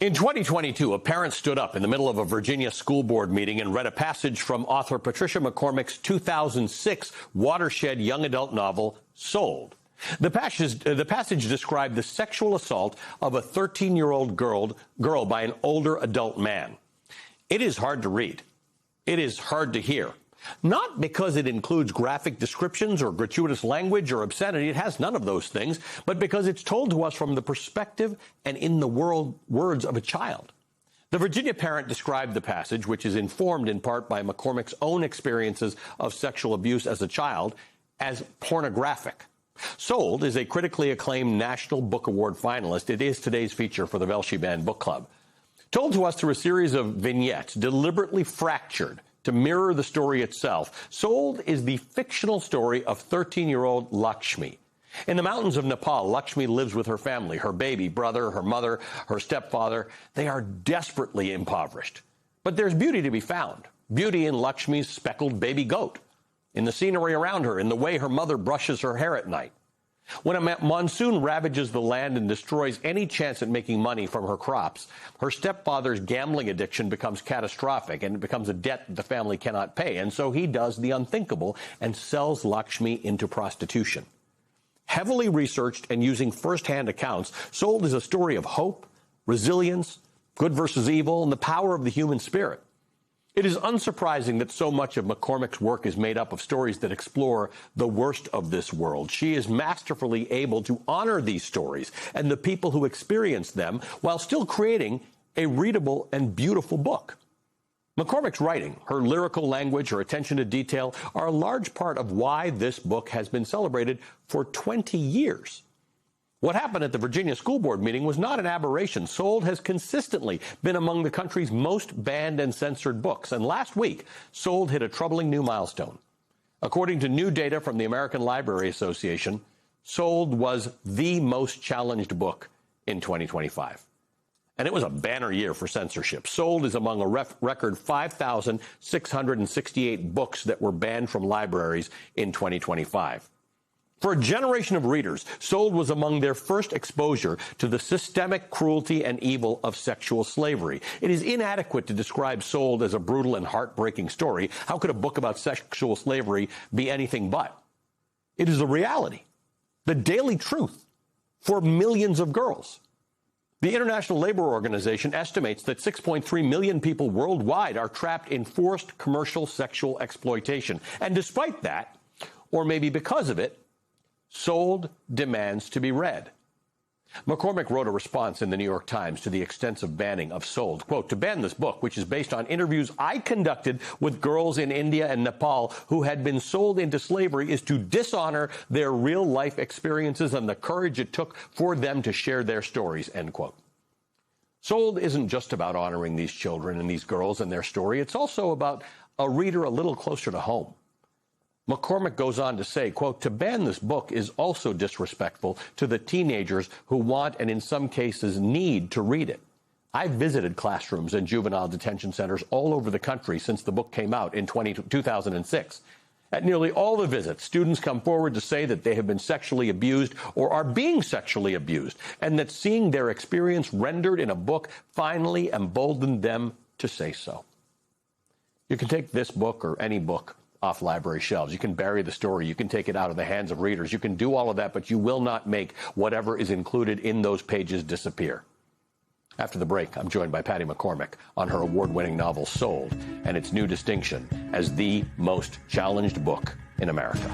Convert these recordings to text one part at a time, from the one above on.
In 2022, a parent stood up in the middle of a Virginia school board meeting and read a passage from author Patricia McCormick's 2006 watershed young adult novel, Sold. The passage described the sexual assault of a 13-year-old girl by an older adult man. It is hard to read. It is hard to hear. Not because it includes graphic descriptions or gratuitous language or obscenity. It has none of those things, but because it's told to us from the perspective and in the words of a child. The Virginia parent described the passage, which is informed in part by McCormick's own experiences of sexual abuse as a child, as pornographic. Sold is a critically acclaimed National Book Award finalist. It is today's feature for the Velshi Band Book Club. Told to us through a series of vignettes deliberately fractured to mirror the story itself, Sold is the fictional story of 13-year-old Lakshmi. In the mountains of Nepal, Lakshmi lives with her family, her baby brother, her mother, her stepfather. They are desperately impoverished. But there's beauty to be found. Beauty in Lakshmi's speckled baby goat, in the scenery around her, in the way her mother brushes her hair at night. When a monsoon ravages the land and destroys any chance at making money from her crops, her stepfather's gambling addiction becomes catastrophic, and it becomes a debt that the family cannot pay. And so he does the unthinkable and sells Lakshmi into prostitution. Heavily researched and using first-hand accounts, Sold is a story of hope, resilience, good versus evil, and the power of the human spirit. It is unsurprising that so much of McCormick's work is made up of stories that explore the worst of this world. She is masterfully able to honor these stories and the people who experience them while still creating a readable and beautiful book. McCormick's writing, her lyrical language, her attention to detail are a large part of why this book has been celebrated for 20 years. What happened at the Virginia School Board meeting was not an aberration. Sold has consistently been among the country's most banned and censored books. And last week, Sold hit a troubling new milestone. According to new data from the American Library Association, Sold was the most challenged book in 2025. And it was a banner year for censorship. Sold is among a record 5,668 books that were banned from libraries in 2025. For a generation of readers, Sold was among their first exposure to the systemic cruelty and evil of sexual slavery. It is inadequate to describe Sold as a brutal and heartbreaking story. How could a book about sexual slavery be anything but? It is a reality, the daily truth for millions of girls. The International Labor Organization estimates that 6.3 million people worldwide are trapped in forced commercial sexual exploitation. And despite that, or maybe because of it, Sold demands to be read. McCormick wrote a response in the New York Times to the extensive banning of Sold. Quote, "To ban this book, which is based on interviews I conducted with girls in India and Nepal who had been sold into slavery, is to dishonor their real-life experiences and the courage it took for them to share their stories," end quote. Sold isn't just about honoring these children and these girls and their story. It's also about a reader a little closer to home. McCormick goes on to say, quote, "To ban this book is also disrespectful to the teenagers who want and in some cases need to read it. I've visited classrooms and juvenile detention centers all over the country since the book came out in 2006. At nearly all the visits, students come forward to say that they have been sexually abused or are being sexually abused, and that seeing their experience rendered in a book finally emboldened them to say so." You can take this book or any book off library shelves. You can bury the story. You can take it out of the hands of readers. You can do all of that, but you will not make whatever is included in those pages disappear. After the break, I'm joined by Patty McCormick on her award-winning novel, Sold, and its new distinction as the most challenged book in America.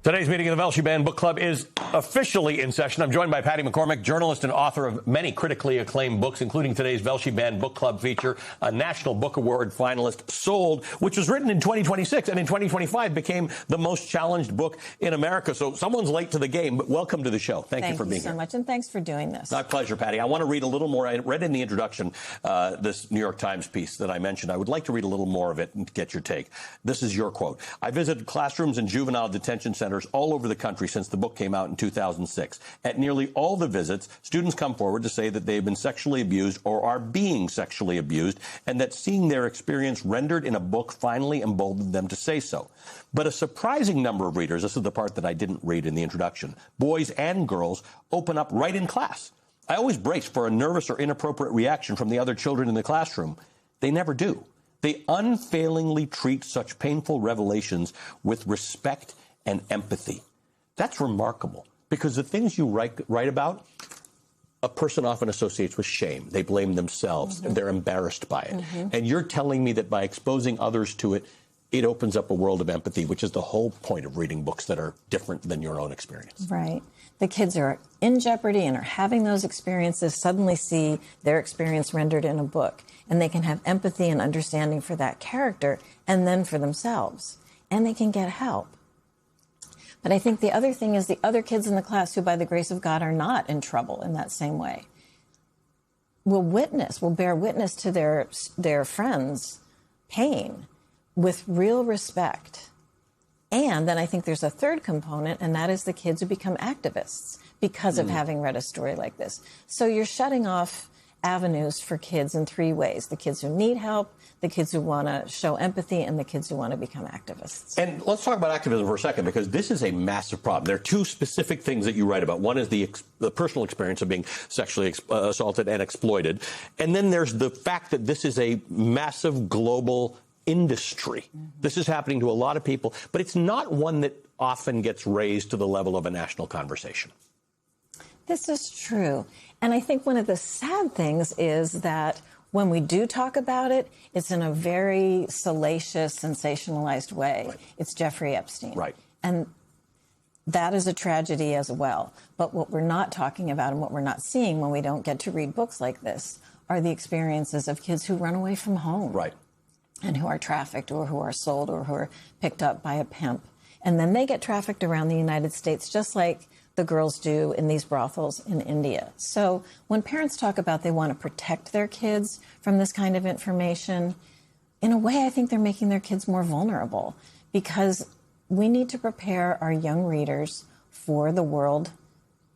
Today's meeting of the Velshi Band Book Club is officially in session. I'm joined by Patty McCormick, journalist and author of many critically acclaimed books, including today's Velshi Band Book Club feature, a National Book Award finalist, Sold, which was written in 2026 and in 2025 became the most challenged book in America. So someone's late to the game, but welcome to the show. Thank you for being here. Thank you so much, and thanks for doing this. My pleasure, Patty. I want to read a little more. I read in the introduction this New York Times piece that I mentioned. I would like to read a little more of it and get your take. This is your quote. "I visited classrooms and juvenile detention centers centers all over the country since the book came out in 2006. At nearly all the visits, students come forward to say that they've been sexually abused or are being sexually abused, and that seeing their experience rendered in a book finally emboldened them to say so. But a surprising number of readers, this is the part that I didn't read in the introduction, boys and girls, open up right in class. I always brace for a nervous or inappropriate reaction from the other children in the classroom. They never do. They unfailingly treat such painful revelations with respect and empathy. That's remarkable, because the things you write about, a person often associates with shame. They blame themselves, and they're embarrassed by it. And you're telling me that by exposing others to it, it opens up a world of empathy, which is the whole point of reading books that are different than your own experience. Right. The kids are in jeopardy and are having those experiences, suddenly see their experience rendered in a book, and they can have empathy and understanding for that character and then for themselves, and they can get help. But I think the other thing is the other kids in the class who, by the grace of God, are not in trouble in that same way will bear witness to their friends' pain with real respect. And then I think there's a third component, and that is the kids who become activists because of having read a story like this. So you're shutting off avenues for kids in three ways: the kids who need help, the kids who want to show empathy, and the kids who want to become activists. And let's talk about activism for a second, because this is a massive problem. There are two specific things that you write about. One is the personal experience of being sexually assaulted and exploited. And then there's the fact that this is a massive global industry. This is happening to a lot of people, but it's not one that often gets raised to the level of a national conversation. This is true. And I think one of the sad things is that when we do talk about it, it's in a very salacious, sensationalized way. Right. It's Jeffrey Epstein. Right. And that is a tragedy as well. But what we're not talking about and what we're not seeing when we don't get to read books like this are the experiences of kids who run away from home. Right. And who are trafficked or who are sold or who are picked up by a pimp. And then they get trafficked around the United States, just like the girls do in these brothels in India. So when parents talk about they want to protect their kids from this kind of information, in a way, I think they're making their kids more vulnerable, because we need to prepare our young readers for the world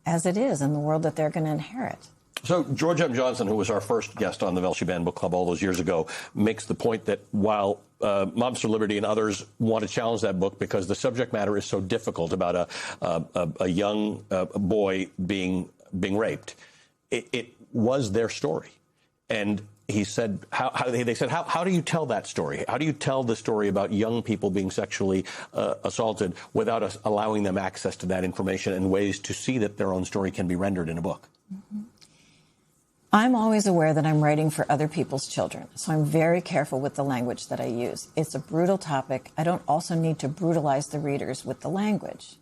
as it is and the world that they're going to inherit. So George M. Johnson, who was our first guest on the Velshi Band Book Club all those years ago, makes the point that while Moms for Liberty and others want to challenge that book because the subject matter is so difficult about a young boy being raped, it was their story. And he said, they said, how do you tell that story? How do you tell the story about young people being sexually assaulted without us allowing them access to that information and ways to see that their own story can be rendered in a book? I'm always aware that I'm writing for other people's children, so I'm very careful with the language that I use. It's a brutal topic. I don't also need to brutalize the readers with the language.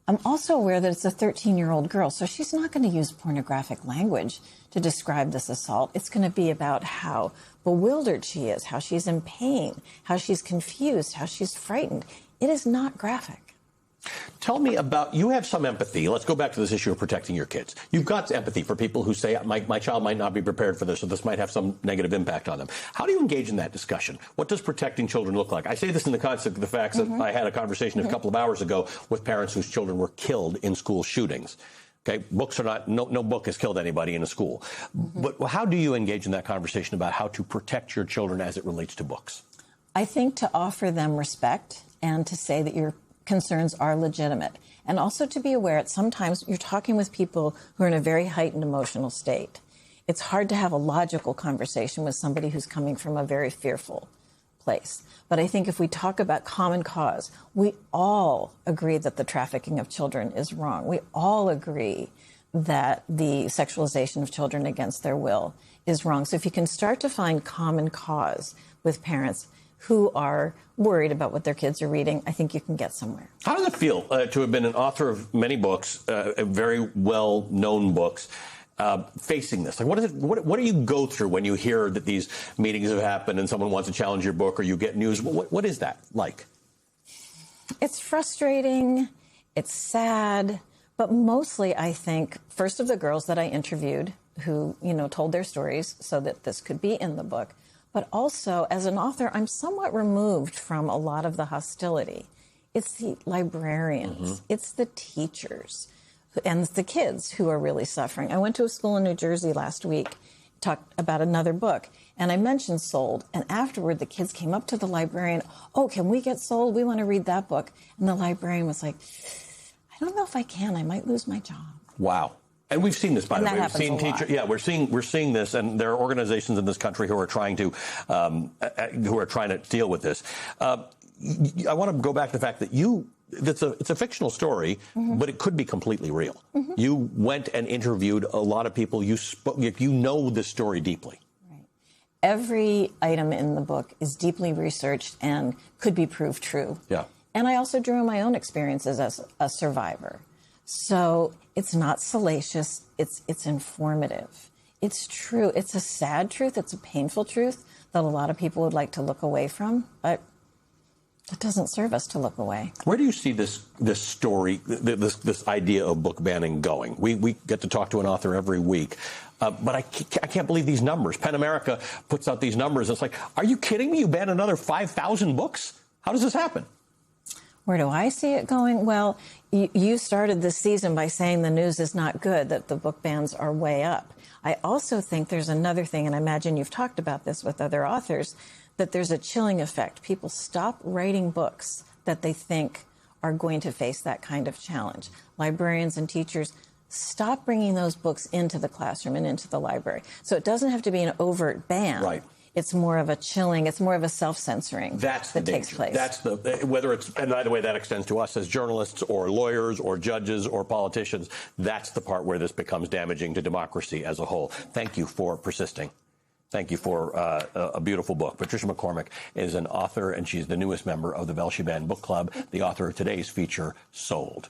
I'm also aware that it's a 13-year-old girl, so she's not going to use pornographic language to describe this assault. It's going to be about how bewildered she is, how she's in pain, how she's confused, how she's frightened. It is not graphic. Tell me about, you have some empathy. Let's go back to this issue of protecting your kids. You've got empathy for people who say, my child might not be prepared for this, or this might have some negative impact on them. How do you engage in that discussion? What does protecting children look like? I say this in the context of the fact that I had a conversation a couple of hours ago with parents whose children were killed in school shootings. Okay, books are not, no book has killed anybody in a school. But how do you engage in that conversation about how to protect your children as it relates to books? I think to offer them respect and to say that your concerns are legitimate. And also to be aware that sometimes you're talking with people who are in a very heightened emotional state. It's hard to have a logical conversation with somebody who's coming from a very fearful place. But I think if we talk about common cause, we all agree that the trafficking of children is wrong. We all agree that the sexualization of children against their will is wrong. So if you can start to find common cause with parents who are worried about what their kids are reading, I think you can get somewhere. How does it feel to have been an author of many books, very well-known books, facing this? Like, what do you go through when you hear that these meetings have happened and someone wants to challenge your book, or you get news? What is that like? It's frustrating. It's sad. But mostly, I think, first of the girls that I interviewed who, told their stories so that this could be in the book. But also, as an author, I'm somewhat removed from a lot of the hostility. It's the librarians. It's the teachers. And the kids who are really suffering. I went to a school in New Jersey last week, talked about another book, and I mentioned Sold. And afterward, the kids came up to the librarian, "Oh, can we get Sold? We want to read that book." And the librarian was like, "I don't know if I can. I might lose my job." Wow. And we've seen this, by the way. We've seen teachers. Yeah, we're seeing this, and there are organizations in this country who are trying to deal with this. I want to go back to the fact that it's a fictional story, but it could be completely real. You went and interviewed a lot of people. You know the story deeply. Right. Every item in the book is deeply researched and could be proved true. Yeah. And I also drew on my own experiences as a survivor. So it's not salacious. It's informative. It's true. It's a sad truth. It's a painful truth that a lot of people would like to look away from, but it doesn't serve us to look away. Where do you see this story, this idea of book banning going? We get to talk to an author every week, but I can't believe these numbers. PEN America puts out these numbers. It's like, are you kidding me? You ban another 5,000 books? How does this happen? Where do I see it going? Well, you started this season by saying the news is not good, that the book bans are way up. I also think there's another thing, and I imagine you've talked about this with other authors, that there's a chilling effect. People stop writing books that they think are going to face that kind of challenge. Librarians and teachers stop bringing those books into the classroom and into the library. So it doesn't have to be an overt ban. Right. It's more of a chilling, it's more of a self-censoring that takes place. That's whether it's, and by the way, that extends to us as journalists or lawyers or judges or politicians. That's the part where this becomes damaging to democracy as a whole. Thank you for persisting. Thank you for a beautiful book. Patricia McCormick is an author, and she's the newest member of the Belshe Band Book Club, the author of today's feature, Sold.